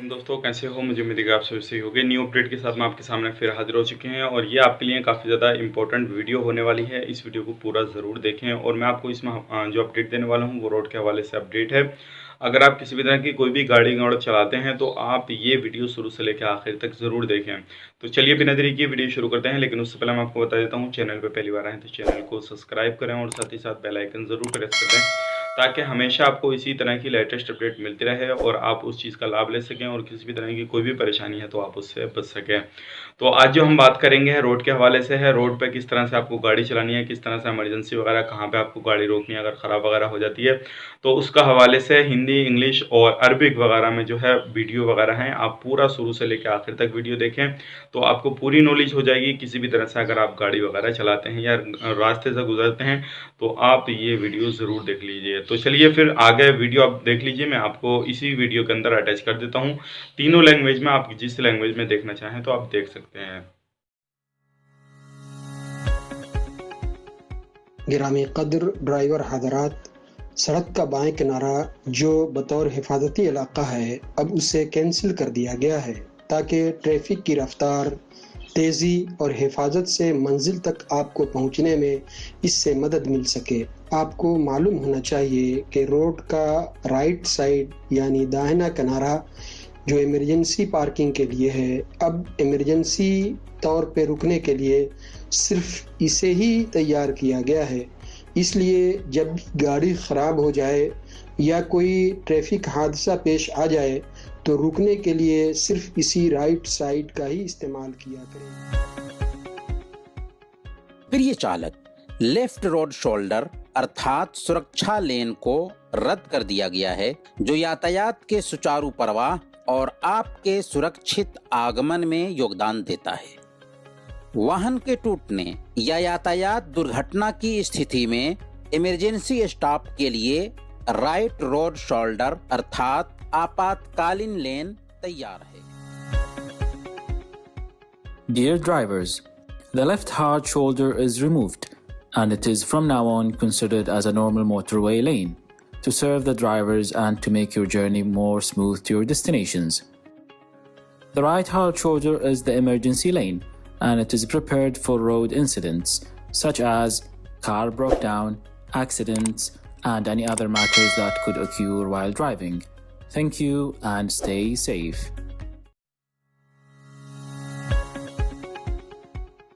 वालेकुम दोस्तों, कैसे हो? मुझे उम्मीद है कि आप सब सही होंगे। न्यू अपडेट के साथ मैं आपके सामने फिर हाजिर हो चुके हैं और ये आपके लिए काफ़ी ज़्यादा इंपॉर्टेंट वीडियो होने वाली है। इस वीडियो को पूरा ज़रूर देखें और मैं आपको इसमें जो अपडेट देने वाला हूँ वो रोड के हवाले से अपडेट है। अगर आप किसी भी तरह की कोई भी गाड़ी घोड़ा चलाते हैं तो आप ये वीडियो शुरू से लेकर आखिर तक ज़रूर देखें। तो चलिए बिना देरी किए वीडियो शुरू करते हैं, लेकिन उससे पहले मैं आपको बता देता हूँ, चैनल पर पहली बार आए तो चैनल को सब्सक्राइब करें और साथ ही साथ बेल आइकन ज़रूर प्रेस कर दें ताकि हमेशा आपको इसी तरह की लेटेस्ट अपडेट मिलती रहे और आप उस चीज़ का लाभ ले सकें और किसी भी तरह की कोई भी परेशानी है तो आप उससे बच सकें। तो आज जो हम बात करेंगे रोड के हवाले से है, रोड पे किस तरह से आपको गाड़ी चलानी है, किस तरह से इमरजेंसी वगैरह कहाँ पे आपको गाड़ी रोकनी है अगर ख़राब वगैरह हो जाती है। तो उसका हवाले से हिंदी, इंग्लिश और अरबिक वगैरह में जो है वीडियो वगैरह हैं, आप पूरा शुरू से लेकर आखिर तक वीडियो देखें तो आपको पूरी नॉलेज हो जाएगी। किसी भी तरह से अगर आप गाड़ी वगैरह चलाते हैं या रास्ते से गुजरते हैं तो आप ये वीडियो ज़रूर देख लीजिए। तो चलिए फिर आगे वीडियो आप देख लीजिए, मैं आपको इसी वीडियो के अंदर अटैच कर देता हूँ। तीनों लैंग्वेज में, आप जिस लैंग्वेज में देखना चाहें तो आप देख सकते हैं। गिरामी कद्र ड्राइवर हजरात, सड़क का बाएं किनारा जो बतौर हिफाजती इलाका है अब उसे कैंसिल कर दिया गया है ताकि ट्रैफिक की रफ्तार, तेज़ी और हिफाजत से मंजिल तक आपको पहुंचने में इससे मदद मिल सके। आपको मालूम होना चाहिए कि रोड का राइट साइड यानी दाहिना किनारा जो इमरजेंसी पार्किंग के लिए है, अब इमरजेंसी तौर पे रुकने के लिए सिर्फ इसे ही तैयार किया गया है। इसलिए जब गाड़ी ख़राब हो जाए या कोई ट्रैफिक हादसा पेश आ जाए तो रुकने के लिए सिर्फ इसी राइट साइड का ही इस्तेमाल किया करें। प्रिय चालक, लेफ्ट रोड शोल्डर अर्थात सुरक्षा लेन को रद्द कर दिया गया है जो यातायात के सुचारू प्रवाह और आपके सुरक्षित आगमन में योगदान देता है। वाहन के टूटने या यातायात दुर्घटना की स्थिति में इमरजेंसी स्टॉप के लिए राइट रोड शोल्डर अर्थात आपातकालीन लेन तैयार है। Dear drivers, the left hard shoulder is removed and it is from now on considered as a normal motorway lane to serve the drivers and to make your journey more smooth to your destinations. The right hard shoulder is the emergency lane and it is prepared for road incidents such as car broke down, accidents, and any other matters that could occur while driving. Thank you and stay safe.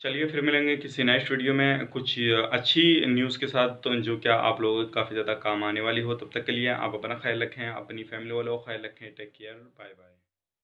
चलिए फिर मिलेंगे किसी next video में कुछ अच्छी news के साथ, तो जो क्या आप लोगों को काफ़ी ज़्यादा काम आने वाली हो। तब तक के लिए आप अपना ख्याल रखें, अपनी फैमिली वालों का ख्याल रखें। Take care, bye bye.